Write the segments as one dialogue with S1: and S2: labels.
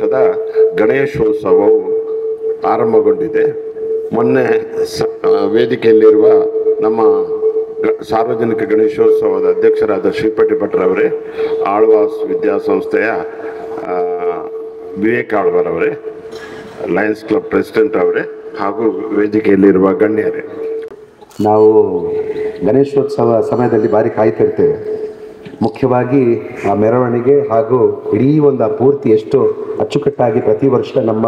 S1: ವರ್ಷದ ಗಣೇಶೋತ್ಸವವು ಆರಂಭಗೊಂಡಿದೆ. ಮೊನ್ನೆ ವೇದಿಕೆಯಲ್ಲಿರುವ ನಮ್ಮ ಸಾರ್ವಜನಿಕ ಗಣೇಶೋತ್ಸವದ ಅಧ್ಯಕ್ಷರಾದ ಶ್ರೀಪತಿ ಭಟ್ರವರೇ, ಆಳ್ವಾಸ್ ವಿದ್ಯಾಸಂಸ್ಥೆಯ ವಿವೇಕ್ ಆಳ್ವಾರವರೇ, ಲಯನ್ಸ್ ಕ್ಲಬ್ ಪ್ರೆಸಿಡೆಂಟ್ ಅವರೇ ಹಾಗೂ ವೇದಿಕೆಯಲ್ಲಿರುವ ಗಣ್ಯರೇ,
S2: ನಾವು ಗಣೇಶೋತ್ಸವ ಸಮಯದಲ್ಲಿ ಭಾರಿ ಕಾಯ್ತಿರ್ತೇವೆ. ಮುಖ್ಯವಾಗಿ ಆ ಮೆರವಣಿಗೆ ಹಾಗೂ ಇಡೀ ಒಂದು ಪೂರ್ತಿ ಎಷ್ಟು ಅಚ್ಚುಕಟ್ಟಾಗಿ ಪ್ರತಿ ವರ್ಷ ನಮ್ಮ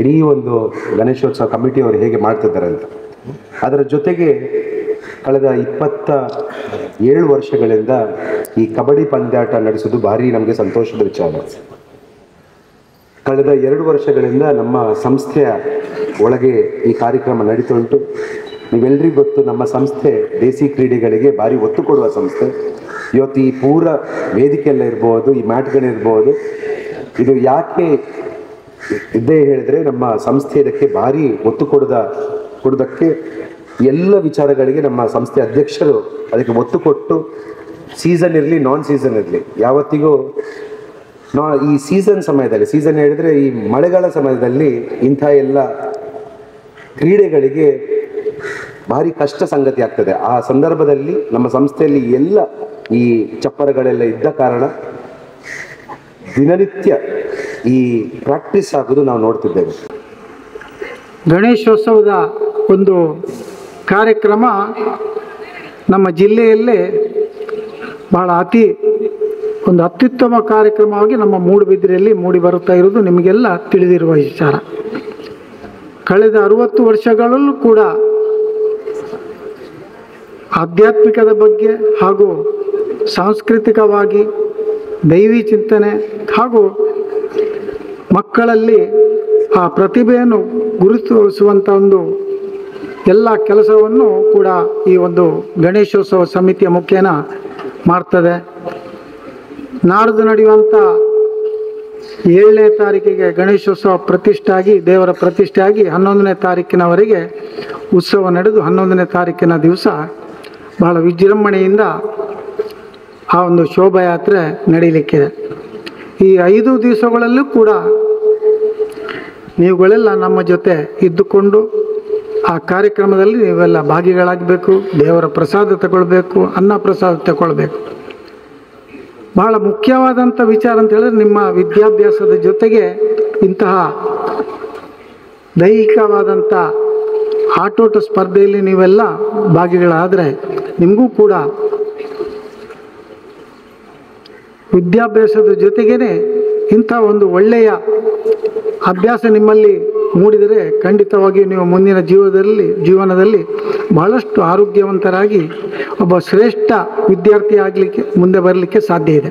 S2: ಇಡೀ ಒಂದು ಗಣೇಶೋತ್ಸವ ಕಮಿಟಿಯವರು ಹೇಗೆ ಮಾಡ್ತಿದ್ದಾರೆ ಅಂತ. ಅದರ ಜೊತೆಗೆ ಕಳೆದ 27 ವರ್ಷಗಳಿಂದ ಈ ಕಬಡ್ಡಿ ಪಂದ್ಯಾಟ ನಡೆಸೋದು ಭಾರಿ ನಮಗೆ ಸಂತೋಷದ ವಿಚಾರ. ಕಳೆದ 2 ವರ್ಷಗಳಿಂದ ನಮ್ಮ ಸಂಸ್ಥೆಯ ಒಳಗೆ ಈ ಕಾರ್ಯಕ್ರಮ ನಡೀತಾ ಉಂಟು. ನೀವೆಲ್ಲರಿಗೂ ಗೊತ್ತು, ನಮ್ಮ ಸಂಸ್ಥೆ ದೇಸಿ ಕ್ರೀಡೆಗಳಿಗೆ ಭಾರಿ ಒತ್ತು ಕೊಡುವ ಸಂಸ್ಥೆ. ಇವತ್ತು ಈ ಪೂರ ವೇದಿಕೆಯೆಲ್ಲ ಇರ್ಬೋದು, ಈ ಮ್ಯಾಟ್ಗಳಿರ್ಬೋದು, ಇದು ಯಾಕೆ ಇದ್ದೇ ಹೇಳಿದ್ರೆ ನಮ್ಮ ಸಂಸ್ಥೆ ಇದಕ್ಕೆ ಭಾರಿ ಒತ್ತು ಕೊಡೋದಕ್ಕೆ ಎಲ್ಲ ವಿಚಾರಗಳಿಗೆ ನಮ್ಮ ಸಂಸ್ಥೆ ಅಧ್ಯಕ್ಷರು ಅದಕ್ಕೆ ಒತ್ತು ಕೊಟ್ಟು, ಸೀಸನ್ ಇರಲಿ ನಾನ್ ಸೀಸನ್ ಇರಲಿ, ಯಾವತ್ತಿಗೂ ಈ ಸೀಸನ್ ಹೇಳಿದ್ರೆ ಈ ಮಳೆಗಾಲ ಸಮಯದಲ್ಲಿ ಇಂಥ ಎಲ್ಲ ಕ್ರೀಡೆಗಳಿಗೆ ಭಾರಿ ಕಷ್ಟ ಸಂಗತಿ ಆಗ್ತದೆ. ಆ ಸಂದರ್ಭದಲ್ಲಿ ನಮ್ಮ ಸಂಸ್ಥೆಯಲ್ಲಿ ಎಲ್ಲ ಈ ಚಪ್ಪರಗಳೆಲ್ಲ ಇದ್ದ ಕಾರಣ ದಿನನಿತ್ಯ ಈ ಪ್ರಾಕ್ಟೀಸ್ ಆಗೋದು ನಾವು ನೋಡ್ತಿದ್ದೇವೆ.
S3: ಗಣೇಶೋತ್ಸವದ ಒಂದು ಕಾರ್ಯಕ್ರಮ ನಮ್ಮ ಜಿಲ್ಲೆಯಲ್ಲೇ ಭಾಳ ಅತ್ಯುತ್ತಮ ಕಾರ್ಯಕ್ರಮವಾಗಿ ನಮ್ಮ ಮೂಡುಬಿದಿರೆಯಲ್ಲಿ ಮೂಡಿ ಬರುತ್ತಾ ಇರುವುದು ನಿಮಗೆಲ್ಲ ತಿಳಿದಿರುವ ವಿಚಾರ. ಕಳೆದ 60 ವರ್ಷಗಳಲ್ಲೂ ಕೂಡ ಆಧ್ಯಾತ್ಮಿಕದ ಬಗ್ಗೆ ಹಾಗೂ ಸಾಂಸ್ಕೃತಿಕವಾಗಿ ದೈವಿ ಚಿಂತನೆ ಹಾಗೂ ಮಕ್ಕಳಲ್ಲಿ ಆ ಪ್ರತಿಭೆಯನ್ನು ಗುರುತಿಸುವಂಥ ಒಂದು ಎಲ್ಲ ಕೆಲಸವನ್ನು ಕೂಡ ಈ ಒಂದು ಗಣೇಶೋತ್ಸವ ಸಮಿತಿಯ ಮುಖೇನ ಮಾಡ್ತದೆ. ನಾಡ್ದು ನಡೆಯುವಂಥ 7ನೇ ತಾರೀಕಿಗೆ ಗಣೇಶೋತ್ಸವ ಪ್ರತಿಷ್ಠಾಗಿ, ದೇವರ ಪ್ರತಿಷ್ಠೆಯಾಗಿ 11ನೇ ತಾರೀಕಿನವರೆಗೆ ಉತ್ಸವ ನಡೆದು 11ನೇ ತಾರೀಕಿನ ದಿವಸ ಬಹಳ ವಿಜೃಂಭಣೆಯಿಂದ ಆ ಒಂದು ಶೋಭಾಯಾತ್ರೆ ನಡೀಲಿಕ್ಕಿದೆ. ಈ 5 ದಿವಸಗಳಲ್ಲೂ ಕೂಡ ನೀವುಗಳೆಲ್ಲ ನಮ್ಮ ಜೊತೆ ಇದ್ದುಕೊಂಡು ಆ ಕಾರ್ಯಕ್ರಮದಲ್ಲಿ ನೀವೆಲ್ಲ ಭಾಗಿಗಳಾಗಬೇಕು. ದೇವರ ಪ್ರಸಾದ ತಗೊಳ್ಬೇಕು, ಅನ್ನ ಪ್ರಸಾದ ತಗೊಳ್ಬೇಕು. ಬಹಳ ಮುಖ್ಯವಾದಂಥ ವಿಚಾರ ಅಂತ ಹೇಳಿದ್ರೆ, ನಿಮ್ಮ ವಿದ್ಯಾಭ್ಯಾಸದ ಜೊತೆಗೆ ಇಂತಹ ದೈಹಿಕವಾದಂಥ ಆಟೋಟ ಸ್ಪರ್ಧೆಯಲ್ಲಿ ನೀವೆಲ್ಲ ಭಾಗಿಗಳಾದರೆ ನಿಮಗೂ ಕೂಡ ವಿದ್ಯಾಭ್ಯಾಸದ ಜೊತೆಗೇ ಇಂಥ ಒಂದು ಒಳ್ಳೆಯ ಅಭ್ಯಾಸ ನಿಮ್ಮಲ್ಲಿ ಮೂಡಿದರೆ ಖಂಡಿತವಾಗಿಯೂ ನೀವು ಮುಂದಿನ ಜೀವನದಲ್ಲಿ ಬಹಳಷ್ಟು ಆರೋಗ್ಯವಂತರಾಗಿ ಒಬ್ಬ ಶ್ರೇಷ್ಠ ವಿದ್ಯಾರ್ಥಿ ಆಗಲಿಕ್ಕೆ ಮುಂದೆ ಬರಲಿಕ್ಕೆ ಸಾಧ್ಯ ಇದೆ.